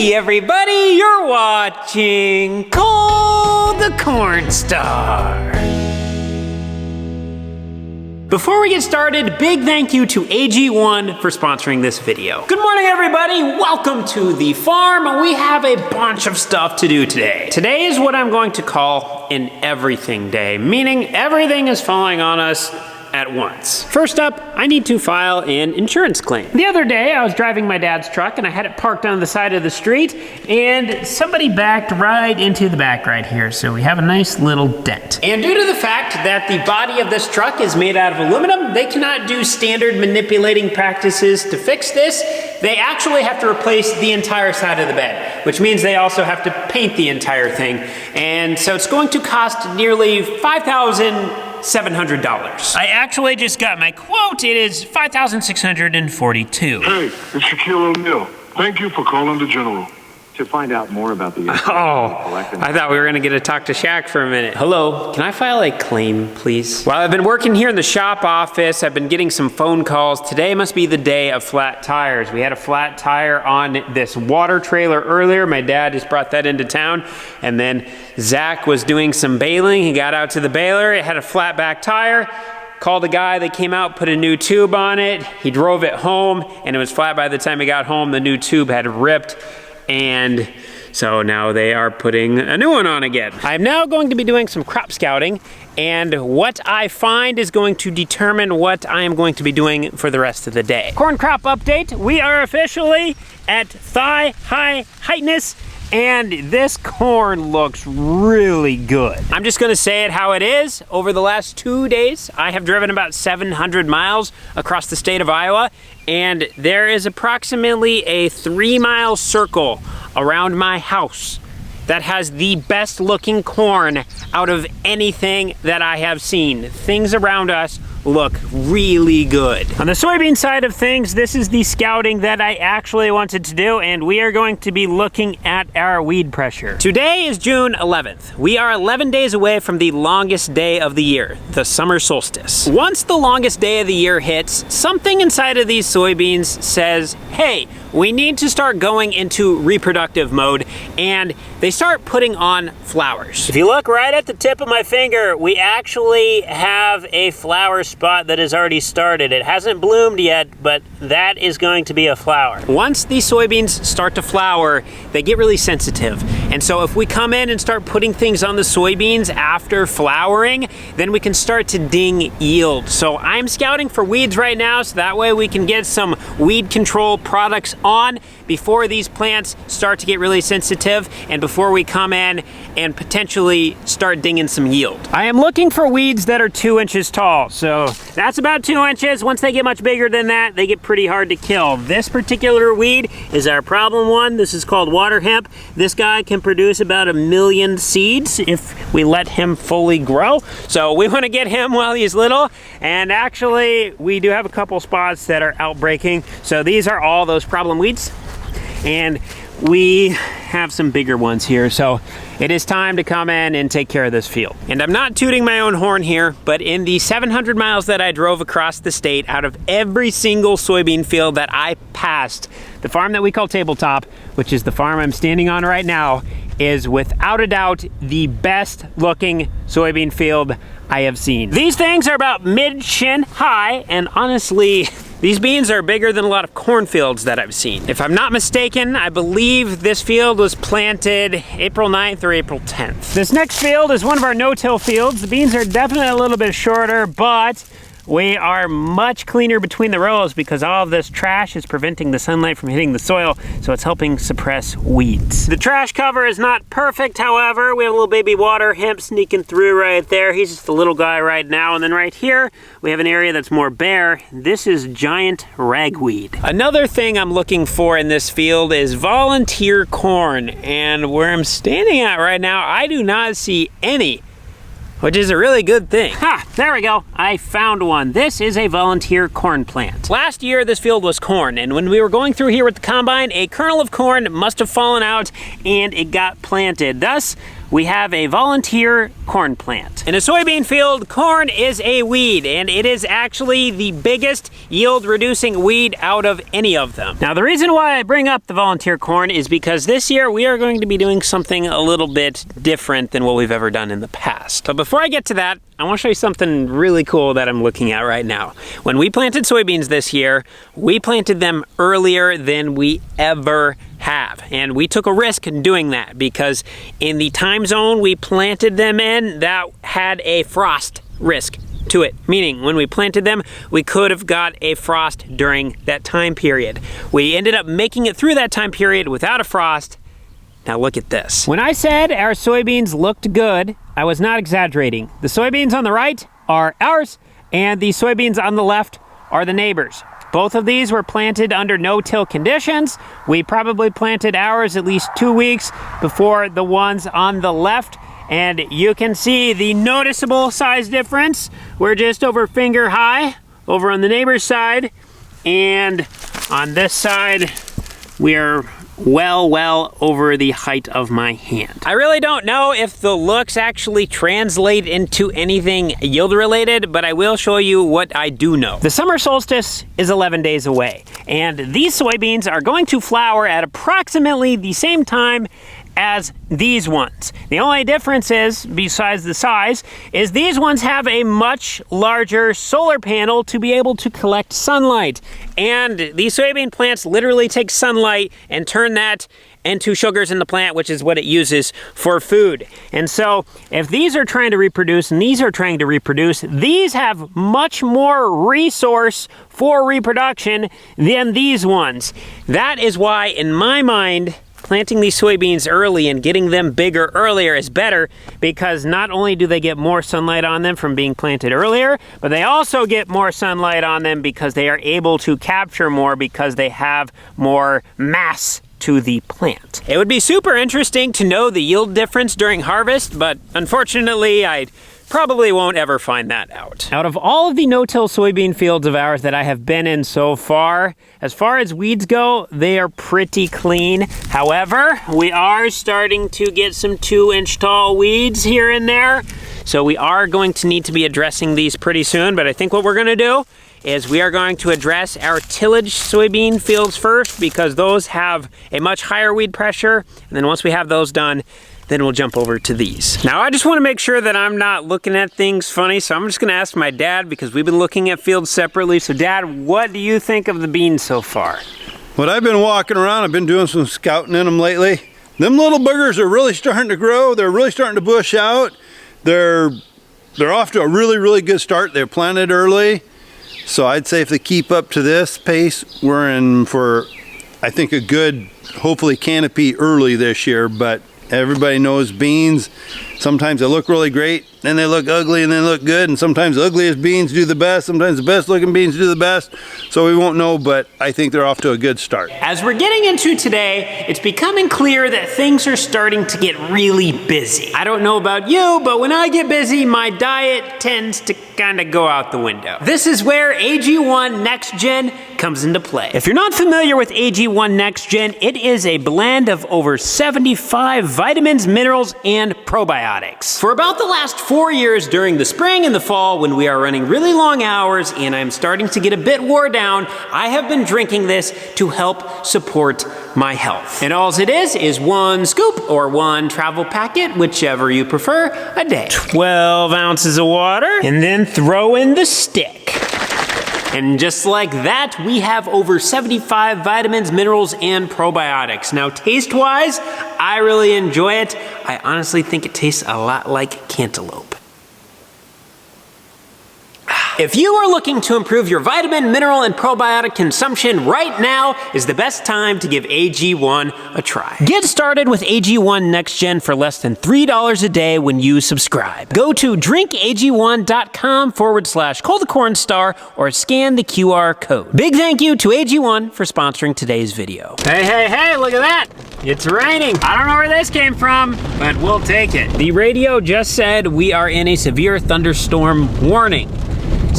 Hey everybody, you're watching Cole the Corn Star. Before we get started, big thank you to AG1 for sponsoring this video. Good morning everybody, welcome to the farm. We have a bunch of stuff to do today. Today is what I'm going to call an everything day, meaning everything is falling on us at once. First up, I need to file an insurance claim. The other day, I was driving my dad's truck and I had it parked on the side of the street and somebody backed right into the back right here. So we have a nice little dent. And due to the fact that the body of this truck is made out of aluminum, they cannot do standard manipulating practices to fix this. They actually have to replace the entire side of the bed, which means they also have to paint the entire thing. And so it's going to cost nearly $5,700. I actually just got my quote. It is $5,642. Hey, it's Shaquille O'Neal. Thank you for calling the General. To find out more about the I thought we were gonna get to talk to Shaq for a minute. Hello, can I file a claim, please? While I've been working here in the shop office, I've been getting some phone calls. Today must be the day of flat tires. We had a flat tire on this water trailer earlier. My dad just brought that into town. And then Zach was doing some baling. He got out to the baler, it had a flat back tire. Called a guy, they came out, put a new tube on it. He drove it home and it was flat by the time he got home. The new tube had ripped. And so now they are putting a new one on again. I'm now going to be doing some crop scouting, and what I find is going to determine what I am going to be doing for the rest of the day. Corn crop update, we are officially at thigh-high heightness, and this corn looks really good. I'm just gonna say it how it is. Over the last 2 days, I have driven about 700 miles across the state of Iowa, and there is approximately a 3-mile circle around my house that has the best looking corn out of anything that I have seen. Things around us look really good. On the soybean side of things, this is the scouting that I actually wanted to do, and we are going to be looking at our weed pressure. Today is June 11th. We are 11 days away from the longest day of the year, the summer solstice. Once the longest day of the year hits, something inside of these soybeans says, hey, we need to start going into reproductive mode, and they start putting on flowers. If you look right at the tip of my finger, we actually have a flower spot that has already started. It hasn't bloomed yet, but that is going to be a flower. Once these soybeans start to flower, they get really sensitive. And so if we come in and start putting things on the soybeans after flowering, then we can start to ding yield. So I'm scouting for weeds right now, so that way we can get some weed control products on before these plants start to get really sensitive and before we come in and potentially start dinging some yield. I am looking for weeds that are 2 inches tall. So that's about 2 inches. Once they get much bigger than that, they get pretty hard to kill. This particular weed is our problem one. This is called water hemp. This guy can produce about 1 million seeds if we let him fully grow. So we want to get him while he's little. And actually, we do have a couple spots that are outbreaking. So these are all those problem weeds. And we have some bigger ones here, so it is time to come in and take care of this field. And I'm not tooting my own horn here, but in the 700 miles that I drove across the state, out of every single soybean field that I passed, the farm that we call Tabletop, which is the farm I'm standing on right now, is without a doubt the best looking soybean field I have seen. These things are about mid-shin high, and honestly, these beans are bigger than a lot of cornfields that I've seen. If I'm not mistaken, I believe this field was planted April 9th or April 10th. This next field is one of our no-till fields. The beans are definitely a little bit shorter, but we are much cleaner between the rows because all of this trash is preventing the sunlight from hitting the soil, so it's helping suppress weeds. The trash cover is not perfect, however. We have a little baby water hemp sneaking through right there. He's just a little guy right now. And then right here, we have an area that's more bare. This is giant ragweed. Another thing I'm looking for in this field is volunteer corn. And where I'm standing at right now, I do not see any, which is a really good thing. Ha, there we go. I found one. This is a volunteer corn plant. Last year, this field was corn, and when we were going through here with the combine, a kernel of corn must have fallen out and it got planted. Thus, we have a volunteer corn plant. In a soybean field, corn is a weed, and it is actually the biggest yield reducing weed out of any of them. Now, the reason why I bring up the volunteer corn is because this year we are going to be doing something a little bit different than what we've ever done in the past. But before I get to that, I want to show you something really cool that I'm looking at right now. When we planted soybeans this year, we planted them earlier than we ever have. And we took a risk in doing that because in the time zone we planted them in, that had a frost risk to it. Meaning when we planted them, we could have got a frost during that time period. We ended up making it through that time period without a frost. Now look at this. When I said our soybeans looked good, I was not exaggerating. The soybeans on the right are ours, and the soybeans on the left are the neighbors. Both of these were planted under no-till conditions. We probably planted ours at least 2 weeks before the ones on the left, and you can see the noticeable size difference. We're just over finger high over on the neighbor's side, and on this side, we're well over the height of my hand. I really don't know if the looks actually translate into anything yield related, but I will show you what I do know. The summer solstice is 11 days away, and these soybeans are going to flower at approximately the same time as these ones. The only difference is, besides the size, is these ones have a much larger solar panel to be able to collect sunlight. And these soybean plants literally take sunlight and turn that into sugars in the plant, which is what it uses for food. And so if these are trying to reproduce and these are trying to reproduce, these have much more resource for reproduction than these ones. That is why, in my mind, planting these soybeans early and getting them bigger earlier is better, because not only do they get more sunlight on them from being planted earlier, but they also get more sunlight on them because they are able to capture more because they have more mass to the plant. It would be super interesting to know the yield difference during harvest, but unfortunately I probably won't ever find that out. Out of all of the no-till soybean fields of ours that I have been in so far as weeds go, they are pretty clean. However, we are starting to get some 2-inch tall weeds here and there. So we are going to need to be addressing these pretty soon, but I think what we're gonna do is we are going to address our tillage soybean fields first, because those have a much higher weed pressure. And then once we have those done, then we'll jump over to these. Now, I just want to make sure that I'm not looking at things funny, so I'm just gonna ask my dad, because we've been looking at fields separately. So Dad, what do you think of the beans so far? When I've been walking around, I've been doing some scouting in them lately. Them little boogers are really starting to grow. They're really starting to bush out. They're off to a really good start. They're planted early. So I'd say if they keep up to this pace, we're in for, I think, a good, hopefully, canopy early this year. But everybody knows beans, sometimes they look really great, then they look ugly, and then look good, and sometimes the ugliest beans do the best, sometimes the best looking beans do the best, so we won't know, but I think they're off to a good start. As we're getting into today, it's becoming clear that things are starting to get really busy. I don't know about you, but when I get busy, my diet tends to kind of go out the window. This is where AG1 Next Gen comes into play. If you're not familiar with AG1 Next Gen, it is a blend of over 75 vitamins, minerals, and probiotics. For about the last 4 years during the spring and the fall, when we are running really long hours and I'm starting to get a bit wore down, I have been drinking this to help support my health. And all it is 1 scoop or 1 travel packet, whichever you prefer, a day. 12 ounces of water, and then throw in the stick. And just like that, we have over 75 vitamins, minerals, and probiotics. Now, taste-wise, I really enjoy it. I honestly think it tastes a lot like cantaloupe. If you are looking to improve your vitamin, mineral, and probiotic consumption, right now is the best time to give AG1 a try. Get started with AG1 Next Gen for less than $3 a day when you subscribe. Go to drinkag1.com/callthecornstar or scan the QR code. Big thank you to AG1 for sponsoring today's video. Hey, look at that. It's raining. I don't know where this came from, but we'll take it. The radio just said we are in a severe thunderstorm warning.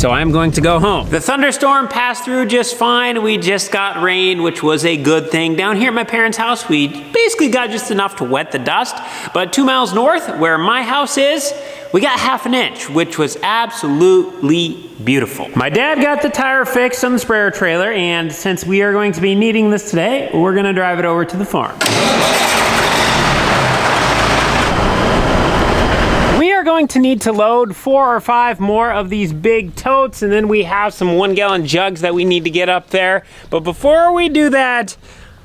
so I'm going to go home. The thunderstorm passed through just fine. We just got rain, which was a good thing. Down here at my parents' house, we basically got just enough to wet the dust, but 2 miles north, where my house is, we got ½ inch, which was absolutely beautiful. My dad got the tire fixed on the sprayer trailer, and since we are going to be needing this today, we're gonna drive it over to the farm. We are going to need to load 4 or 5 more of these big totes, and then we have some 1-gallon jugs that we need to get up there. But before we do that,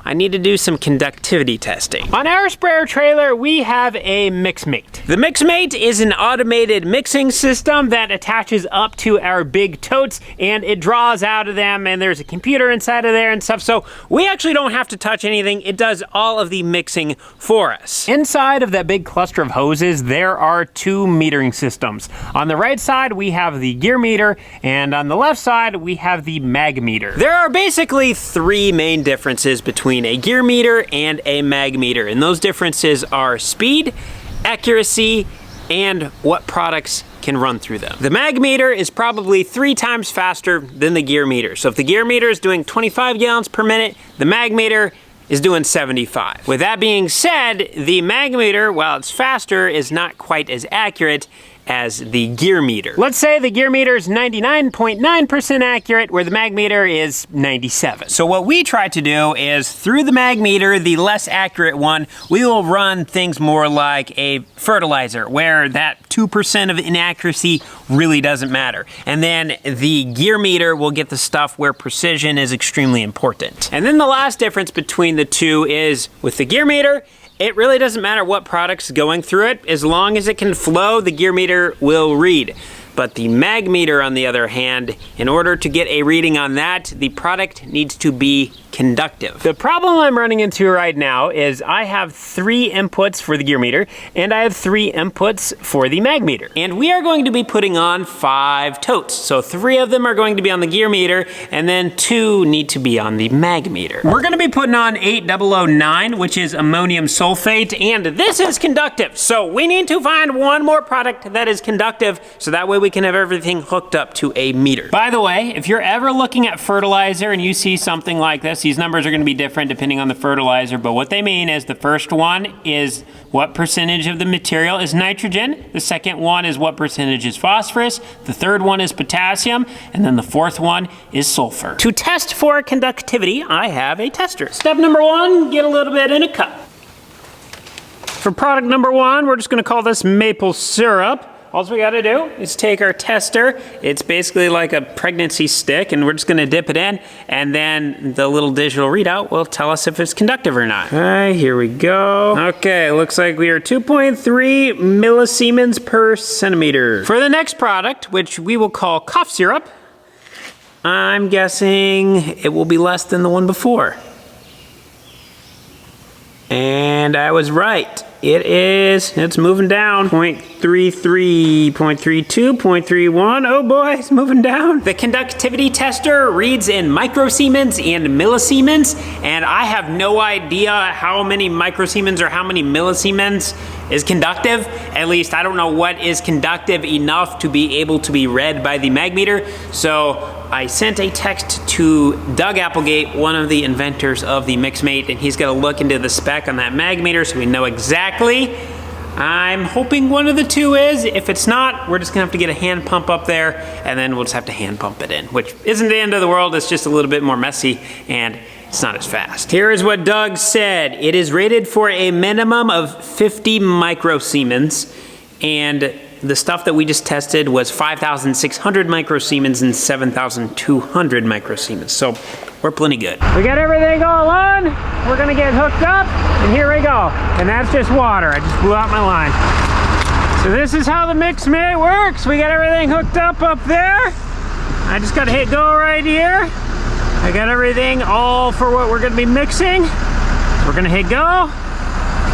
I need to do some conductivity testing. On our sprayer trailer, we have a MixMate. The MixMate is an automated mixing system that attaches up to our big totes, and it draws out of them, and there's a computer inside of there and stuff, so we actually don't have to touch anything. It does all of the mixing for us. Inside of that big cluster of hoses, there are 2 metering systems. On the right side, we have the gear meter, and on the left side, we have the mag meter. There are basically 3 main differences between a gear meter and a mag meter, and those differences are speed, accuracy, and what products can run through them. The mag meter is probably 3 times faster than the gear meter. So if the gear meter is doing 25 gallons per minute, the mag meter is doing 75. With that being said, the mag meter, while it's faster, is not quite as accurate as the gear meter. Let's say the gear meter is 99.9% accurate, where the mag meter is 97. So what we try to do is, through the mag meter, the less accurate one, we will run things more like a fertilizer, where that 2% of inaccuracy really doesn't matter. And then the gear meter will get the stuff where precision is extremely important. And then the last difference between the two is, with the gear meter, it really doesn't matter what product's going through it. As long as it can flow, the gear meter will read. But the mag meter, on the other hand, in order to get a reading on that, the product needs to be conductive. The problem I'm running into right now is I have 3 inputs for the gear meter, and I have 3 inputs for the mag meter. And we are going to be putting on 5 totes. So 3 of them are going to be on the gear meter, and then 2 need to be on the mag meter. We're gonna be putting on 8009, which is ammonium sulfate, and this is conductive. So we need to find one more product that is conductive, so that way we can have everything hooked up to a meter. By the way, if you're ever looking at fertilizer and you see something like this, these numbers are gonna be different depending on the fertilizer, but what they mean is the first one is what percentage of the material is nitrogen, the second one is what percentage is phosphorus, the third one is potassium, and then the fourth one is sulfur. To test for conductivity, I have a tester. Step number 1, get a little bit in a cup. For product number 1, we're just gonna call this maple syrup. All we gotta do is take our tester. It's basically like a pregnancy stick, and we're just gonna dip it in, and then the little digital readout will tell us if it's conductive or not. All right, here we go. Okay, looks like we are 2.3 millisiemens per centimeter. For the next product, which we will call cough syrup, I'm guessing it will be less than the one before. And I was right. It's moving down. 0.33, 0.32, 0.31. Oh boy, it's moving down. The conductivity tester reads in microsiemens and millisiemens, and I have no idea how many microsiemens or how many millisiemens is conductive. At least I don't know what is conductive enough to be able to be read by the mag meter. So I sent a text to Doug Applegate, one of the inventors of the MixMate, and he's gonna look into the spec on that mag meter so we know exactly. I'm hoping one of the two is. If it's not, we're just gonna have to get a hand pump up there, and then we'll just have to hand pump it in, which isn't the end of the world. It's just a little bit more messy, and it's not as fast. Here is what Doug said. It is rated for a minimum of 50 microsiemens, and the stuff that we just tested was 5,600 microsiemens and 7,200 microsiemens. So we're plenty good. We got everything all on. We're gonna get hooked up, and here we go. And that's just water. I just blew out my line. So this is how the MixMate works. We got everything hooked up there. I just gotta hit go right here. I got everything all for what we're gonna be mixing. We're gonna hit go.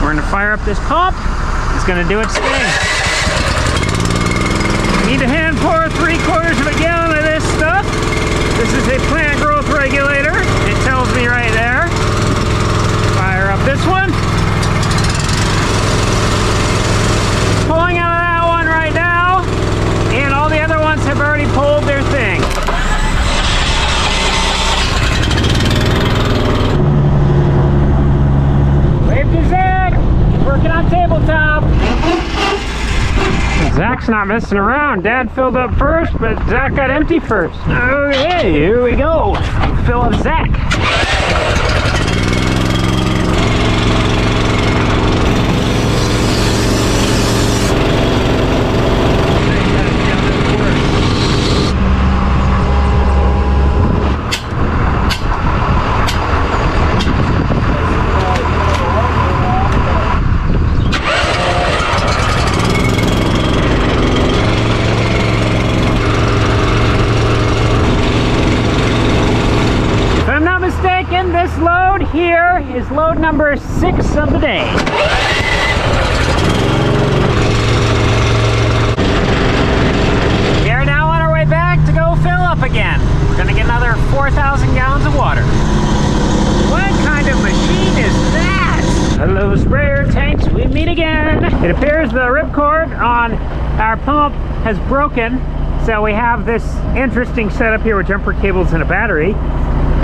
We're gonna fire up this pump. It's gonna do its thing. Need to hand pour 3/4 of a gallon of this stuff. This is a plant growth regulator. It tells me right there. Fire up this one. Pulling out of that one right now, and all the other ones have already pulled their thing. Zach's not messing around. Dad filled up first, but Zach got empty first. Okay, here we go. Fill up Zach. This load here is load number 6 of the day. We are now on our way back to go fill up again. We're gonna get another 4,000 gallons of water. What kind of machine is that? Hello, sprayer tanks, we meet again. It appears the ripcord on our pump has broken, so we have this interesting setup here with jumper cables and a battery.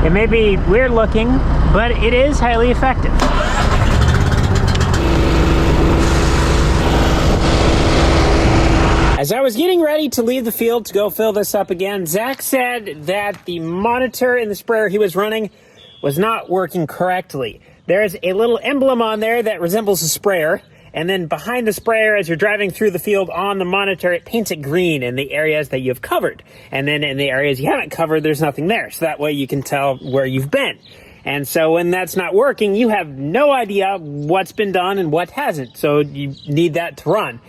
It may be weird looking, but it is highly effective. As I was getting ready to leave the field to go fill this up again, Zach said that the monitor in the sprayer he was running was not working correctly. There's a little emblem on there that resembles a sprayer, and then behind the sprayer, as you're driving through the field on the monitor, it paints it green in the areas that you've covered. And then in the areas you haven't covered, there's nothing there. So that way you can tell where you've been. And so when that's not working, you have no idea what's been done and what hasn't. So you need that to run.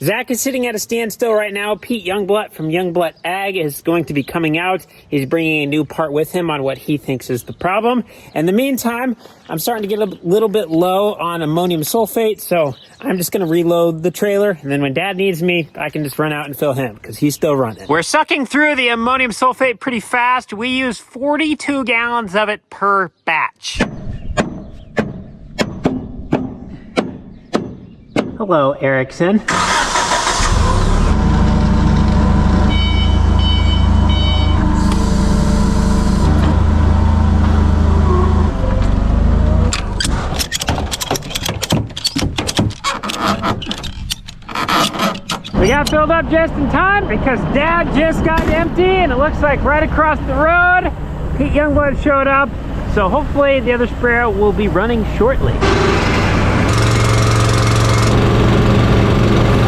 Zach is sitting at a standstill right now. Pete Youngblood from Youngblood Ag is going to be coming out. He's bringing a new part with him on what he thinks is the problem. In the meantime, I'm starting to get a little bit low on ammonium sulfate, so I'm just going to reload the trailer, and then when Dad needs me, I can just run out and fill him, because he's still running. We're sucking through the ammonium sulfate pretty fast. We use 42 gallons of it per batch. Hello, Erickson. We got filled up just in time because Dad just got empty, and it looks like right across the road, Pete Youngblood showed up. So hopefully the other sprayer will be running shortly.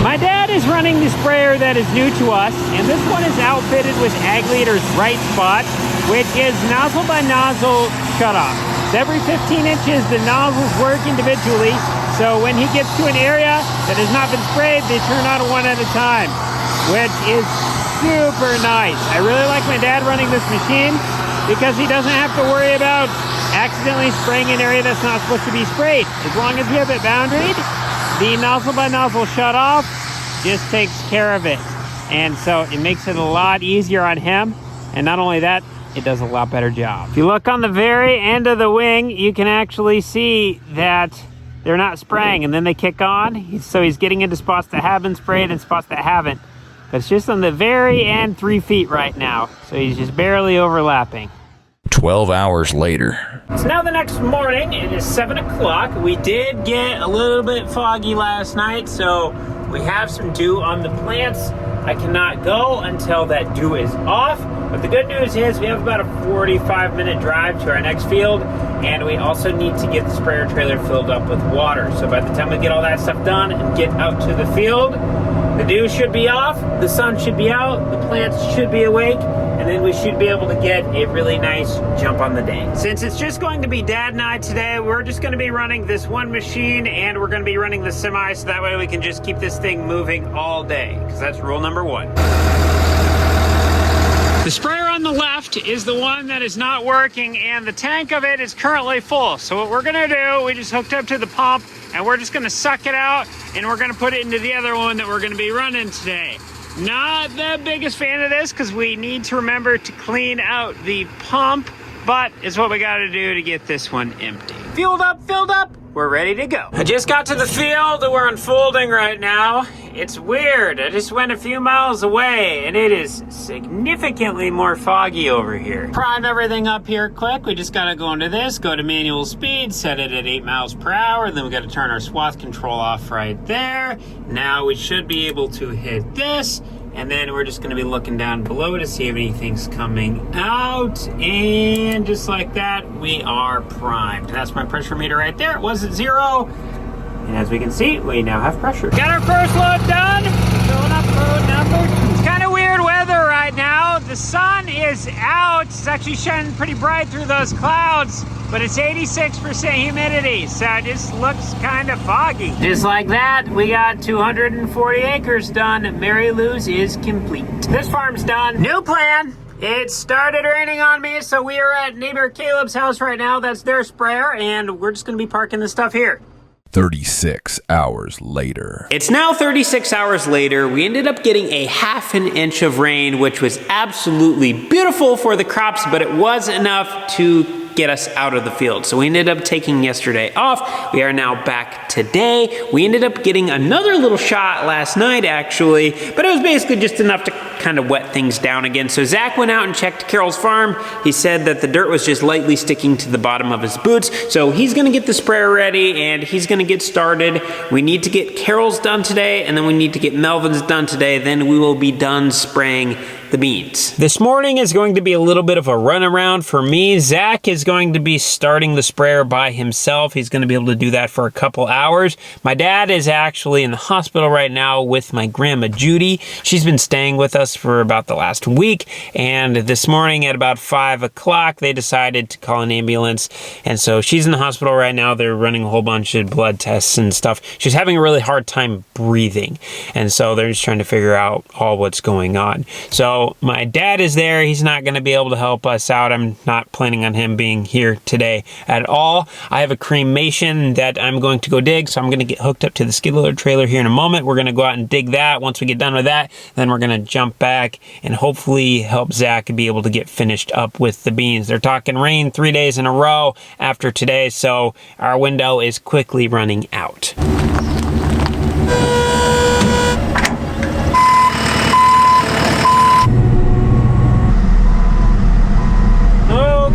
My dad is running the sprayer that is new to us, and this one is outfitted with Ag Leader's Right Spot, which is nozzle by nozzle shutoff. Every 15 inches, the nozzles work individually. So when he gets to an area that has not been sprayed, they turn on one at a time, which is super nice. I really like my dad running this machine because he doesn't have to worry about accidentally spraying an area that's not supposed to be sprayed. As long as you have it boundaried, the nozzle by nozzle shut off just takes care of it. And so it makes it a lot easier on him. And not only that, it does a lot better job. If you look on the very end of the wing, you can actually see that they're not spraying, and then they kick on. So he's getting into spots that have been sprayed and spots that haven't. But it's just on the very end 3 feet right now. So he's just barely overlapping. 12 hours later. It's now the next morning. It is 7 o'clock. We did get a little bit foggy last night, so we have some dew on the plants. I cannot go until that dew is off. But the good news is we have about a 45-minute drive to our next field, and we also need to get the sprayer trailer filled up with water. So by the time we get all that stuff done and get out to the field, the dew should be off, the sun should be out, the plants should be awake, and then we should be able to get a really nice jump on the day. Since it's just going to be Dad and I today, we're just going to be running this one machine, and we're going to be running the semi, so that way we can just keep this thing moving all day, because that's rule number 1. The sprayer on the left is the one that is not working, and the tank of it is currently full. So what we're gonna do, we just hooked up to the pump, and we're just gonna suck it out, and we're gonna put it into the other one that we're gonna be running today. Not the biggest fan of this, because we need to remember to clean out the pump, but it's what we gotta do to get this one empty. Filled up, we're ready to go. I just got to the field that we're unfolding right now. It's weird. I just went a few miles away and it is significantly more foggy over here. Prime everything up here quick. We just gotta go into this, go to manual speed, set it at 8 miles per hour. Then we gotta turn our swath control off right there. Now we should be able to hit this. And then we're just gonna be looking down below to see if anything's coming out. And just like that, we are primed. That's my pressure meter right there. It was at 0. And as we can see, we now have pressure. Got our first load done. Filling up load number. It's kind of weird weather right now. The sun is out. It's actually shining pretty bright through those clouds, but it's 86% humidity, so it just looks kind of foggy. Just like that, we got 240 acres done. Mary Lou's is complete. This farm's done. New plan. It started raining on me, so we are at neighbor Caleb's house right now. That's their sprayer, and we're just gonna be parking the stuff here. 36 hours later. It's now 36 hours later. We ended up getting a ½ an inch of rain, which was absolutely beautiful for the crops, but it was enough to get us out of the field. So we ended up taking yesterday off. We are now back today. We ended up getting another little shot last night, actually, but it was basically just enough to kind of wet things down again. So Zach went out and checked Carol's farm. He said that the dirt was just lightly sticking to the bottom of his boots. So he's gonna get the sprayer ready and he's gonna get started. We need to get Carol's done today, and then we need to get Melvin's done today. Then we will be done spraying the beans. This morning is going to be a little bit of a runaround for me. Zach is going to be starting the sprayer by himself. He's going to be able to do that for a couple hours. My dad is actually in the hospital right now with my grandma Judy. She's been staying with us for about the last week, and this morning at about 5 o'clock they decided to call an ambulance, and so she's in the hospital right now. They're running a whole bunch of blood tests and stuff. She's having a really hard time breathing, and so they're just trying to figure out all what's going on. So my dad is there. He's not going to be able to help us out. I'm not planning on him being here today at all. I have a cremation that I'm going to go dig, so I'm going to get hooked up to the skid loader trailer here in a moment. We're going to go out and dig that. Once we get done with that, then we're going to jump back and hopefully help Zach be able to get finished up with the beans. They're talking rain 3 days in a row after today, so our window is quickly running out.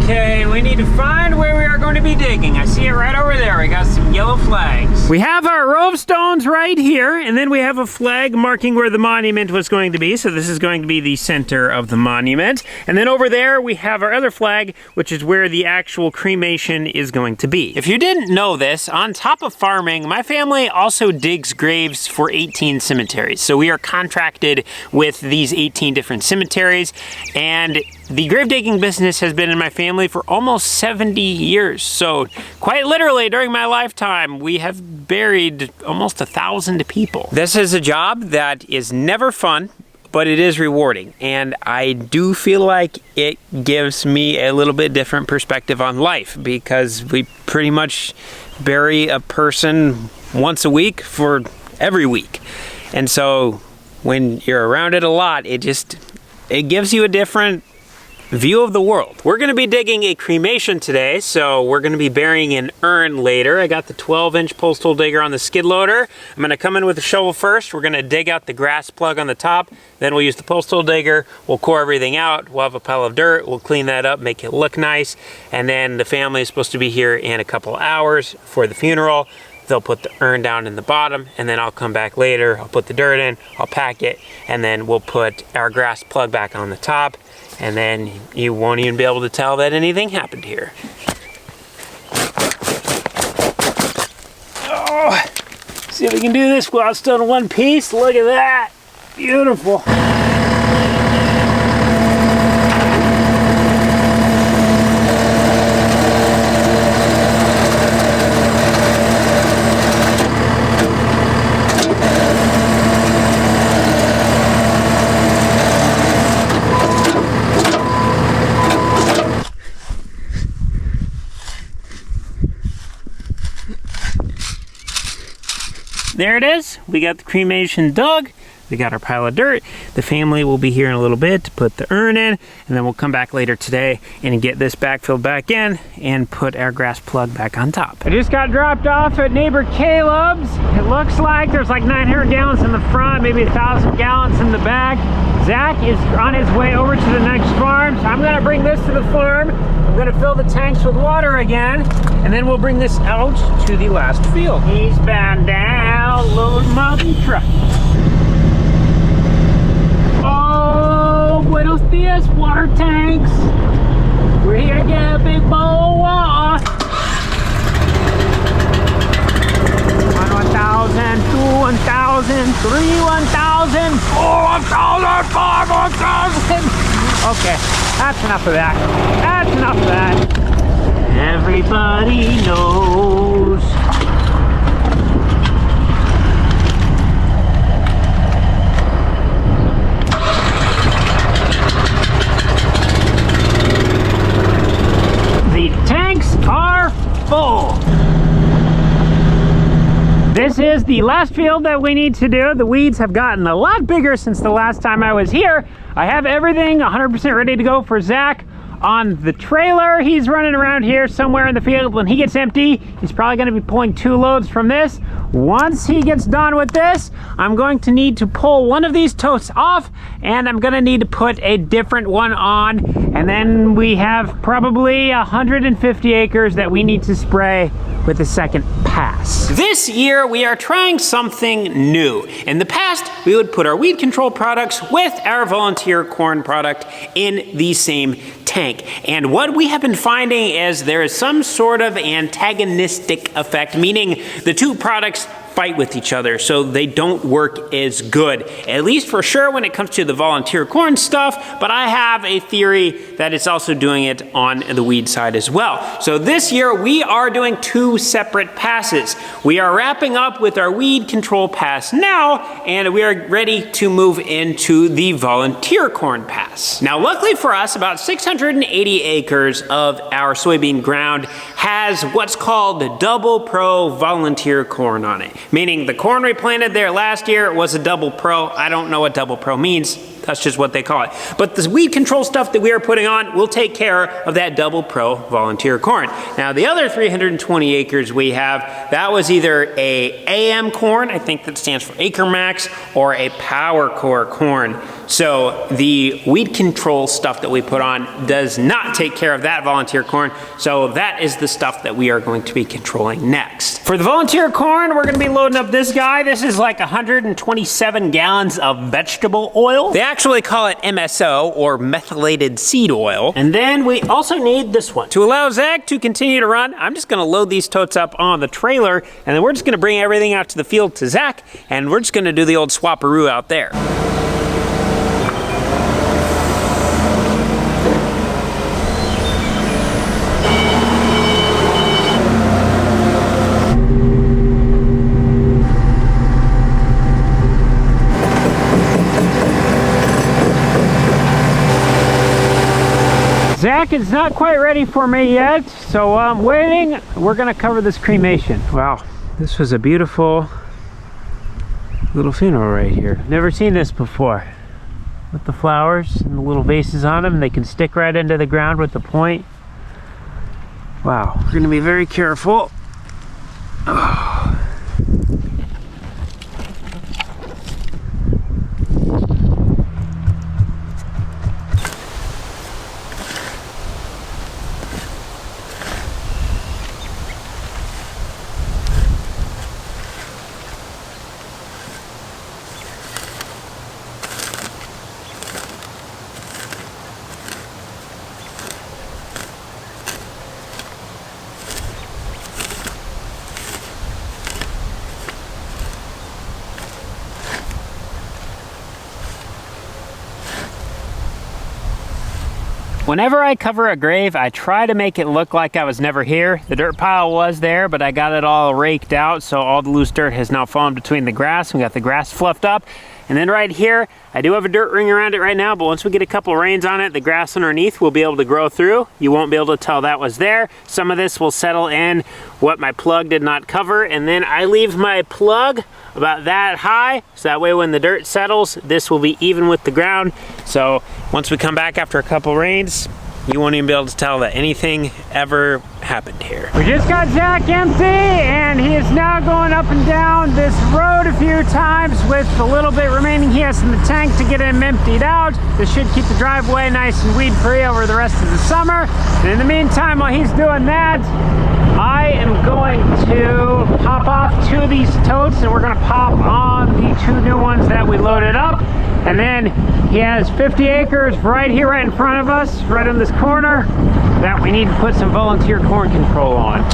Okay, we need to find where we are going to be digging. I see it right over there. We got some yellow flags. We have our row of stones right here, and then we have a flag marking where the monument was going to be. So this is going to be the center of the monument. And then over there, we have our other flag, which is where the actual cremation is going to be. If you didn't know this, on top of farming, my family also digs graves for 18 cemeteries. So we are contracted with these 18 different cemeteries, and the grave digging business has been in my family for almost 70 years. So quite literally during my lifetime, we have buried almost 1,000 people. This is a job that is never fun, but it is rewarding. And I do feel like it gives me a little bit different perspective on life, because we pretty much bury a person once a week for every week. And so when you're around it a lot, it gives you a different view of the world. We're going to be digging a cremation today, so we're going to be burying an urn later. I got the 12-inch postal digger on the skid loader. I'm going to come in with a shovel first. We're going to dig out the grass plug on the top. Then we'll use the postal digger. We'll core everything out. We'll have a pile of dirt. We'll clean that up, make it look nice. And then the family is supposed to be here in a couple hours for the funeral. They'll put the urn down in the bottom, and then I'll come back later. I'll put the dirt in, I'll pack it, and then we'll put our grass plug back on the top. And then you won't even be able to tell that anything happened here. Oh, see if we can do this while it's still in one piece. Look at that, beautiful. There it is. We got the cremation dug. We got our pile of dirt. The family will be here in a little bit to put the urn in, and then we'll come back later today and get this backfilled back in and put our grass plug back on top. I just got dropped off at neighbor Caleb's. It looks like there's like 900 gallons in the front, maybe 1,000 gallons in the back. Zach is on his way over to the next farm, so I'm gonna bring this to the farm. I'm gonna fill the tanks with water again, and then we'll bring this out to the last field. Eastbound down, loading up the truck. Oh, buenos dias, water tanks. We're here to get a big bowl of water. 1,000, 2, 1,000, 3, 1,000, 4, 1,000, 5, 1,000. Okay, that's enough of that. That's enough of that. Everybody knows. The tanks are full. This is the last field that we need to do. The weeds have gotten a lot bigger since the last time I was here. I have everything 100% ready to go for Zach on the trailer. He's running around here somewhere in the field. When he gets empty, he's probably going to be pulling 2 loads from this. Once he gets done with this, I'm going to need to pull one of these totes off, and I'm going to need to put a different one on, and then we have probably 150 acres that we need to spray with the second pass. This year we are trying something new. In the past, we would put our weed control products with our volunteer corn product in the same tank. And what we have been finding is there is some sort of antagonistic effect, meaning the two products fight with each other, so they don't work as good, at least for sure when it comes to the volunteer corn stuff, but I have a theory that it's also doing it on the weed side as well. So this year we are doing 2 separate passes. We are wrapping up with our weed control pass now, and we are ready to move into the volunteer corn pass. Now luckily for us, about 680 acres of our soybean ground has what's called double pro volunteer corn on it. Meaning the corn we planted there last year was a double pro. I don't know what double pro means. That's just what they call it. But the weed control stuff that we are putting on will take care of that double pro volunteer corn. Now the other 320 acres we have, that was either a AM corn, I think that stands for Acre Max, or a Power Core corn. So the weed control stuff that we put on does not take care of that volunteer corn. So that is the stuff that we are going to be controlling next. For the volunteer corn, we're going to be loading up this guy. This is like 127 gallons of vegetable oil. They actually call it MSO, or methylated seed oil. And then we also need this one. To allow Zach to continue to run, I'm just going to load these totes up on the trailer, and then we're just going to bring everything out to the field to Zach, and we're just going to do the old swapperoo out there. Zach is not quite ready for me yet, so I'm waiting. We're gonna cover this cremation. Wow, this was a beautiful little funeral right here. Never seen this before. With the flowers and the little vases on them, they can stick right into the ground with the point. Wow, we're gonna be very careful. Oh. Whenever I cover a grave, I try to make it look like I was never here. The dirt pile was there, but I got it all raked out, so all the loose dirt has now fallen between the grass. We got the grass fluffed up. And then right here, I do have a dirt ring around it right now, but once we get a couple rains on it, the grass underneath will be able to grow through. You won't be able to tell that was there. Some of this will settle in what my plug did not cover, and then I leave my plug about that high, so that way when the dirt settles, this will be even with the ground. So once we come back after a couple rains, you won't even be able to tell that anything ever happened here. We just got Jack empty, and he is now going up and down this road a few times with the little bit remaining he has in the tank to get him emptied out. This should keep the driveway nice and weed free over the rest of the summer. And in the meantime, while he's doing that, I am going to pop off 2 of these totes, and we're gonna pop on the 2 new ones that we loaded up. And then he has 50 acres right here, right in front of us, right in this corner, that we need to put some volunteer corn control on.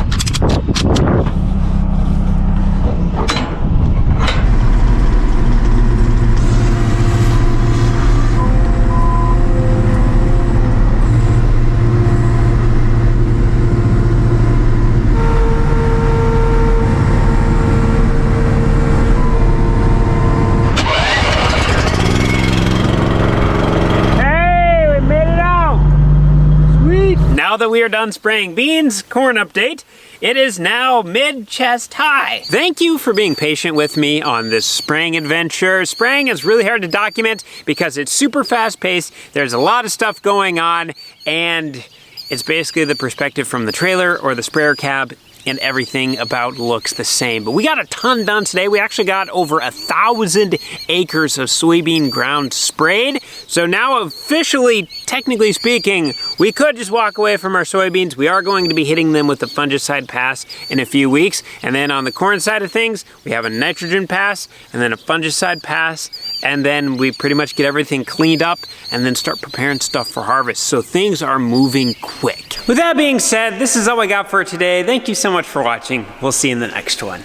Now that we are done spraying beans, corn update, it is now mid-chest high. Thank you for being patient with me on this spraying adventure. Spraying is really hard to document because it's super fast-paced, there's a lot of stuff going on, and it's basically the perspective from the trailer or the sprayer cab, and everything about looks the same. But we got a ton done today. We actually got over 1,000 acres of soybean ground sprayed. So now officially, technically speaking, we could just walk away from our soybeans. We are going to be hitting them with the fungicide pass in a few weeks. And then on the corn side of things, we have a nitrogen pass and then a fungicide pass. And then we pretty much get everything cleaned up and then start preparing stuff for harvest. So things are moving quick. With that being said, this is all I got for today. Thank you so much for watching. We'll see you in the next one.